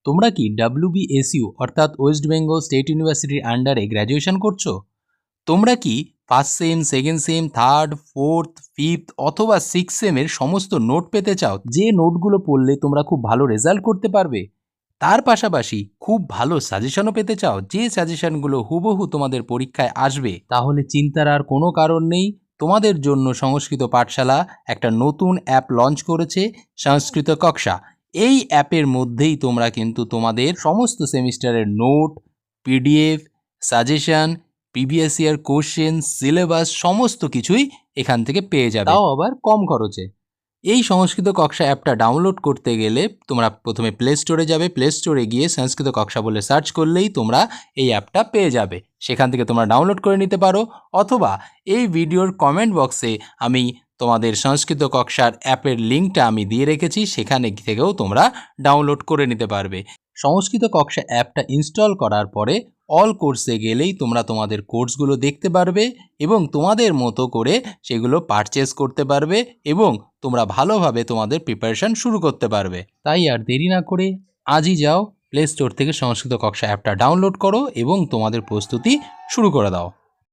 তোমরা কি WBSU অর্থাৎ ওয়েস্ট বেঙ্গল স্টেট ইউনিভার্সিটির আন্ডারে গ্র্যাজুয়েশন করছো? তোমরা কি first same, second same, third, fourth, fifth অথবা সিক্স সেমের সমস্ত নোট পেতে চাও, যে নোটগুলো পড়লে তোমরা খুব ভালো রেজাল্ট করতে পারবে? তার পাশাপাশি খুব ভালো সাজেশনও পেতে চাও, যে সাজেশনগুলো হুবহু তোমাদের পরীক্ষায় আসবে? তাহলে চিন্তার আর কোনো কারণ নেই। তোমাদের জন্য সংস্কৃত পাঠশালা একটা নতুন অ্যাপ লঞ্চ করেছে, সংস্কৃত কক্ষা। এই অ্যাপের মধ্যেই তোমরা কিন্তু তোমাদের সমস্ত সেমিস্টারের note, PDF, suggestion, previous year question, syllabus সমস্ত কিছুই এখান থেকে পেয়ে যাবে, তাও আবার কম খরচে। এই সংস্কৃত কক্ষা অ্যাপটা ডাউনলোড করতে গেলে তোমরা প্রথমে প্লে স্টোরে যাবে। প্লে স্টোরে গিয়ে সংস্কৃত কক্ষা বলে সার্চ করলেই তোমরা এই অ্যাপটা পেয়ে যাবে। সেখান থেকে তোমরা ডাউনলোড করে নিতে পারো, অথবা এই ভিডিওর কমেন্ট বক্সে আমি তোমাদের সংস্কৃত কক্ষার অ্যাপের লিঙ্কটা আমি দিয়ে রেখেছি, সেখানে থেকেও তোমরা ডাউনলোড করে নিতে পারবে। সংস্কৃত কক্ষা অ্যাপটা ইনস্টল করার পরে অল কোর্সে গেলেই তোমরা তোমাদের কোর্সগুলো দেখতে পারবে এবং তোমাদের মতো করে সেগুলো পারচেস করতে পারবে এবং তোমরা ভালোভাবে তোমাদের প্রিপারেশান শুরু করতে পারবে। তাই আর দেরি না করে আজই যাও প্লে স্টোর থেকে সংস্কৃত কক্ষা অ্যাপটা ডাউনলোড করো এবং তোমাদের প্রস্তুতি শুরু করে দাও।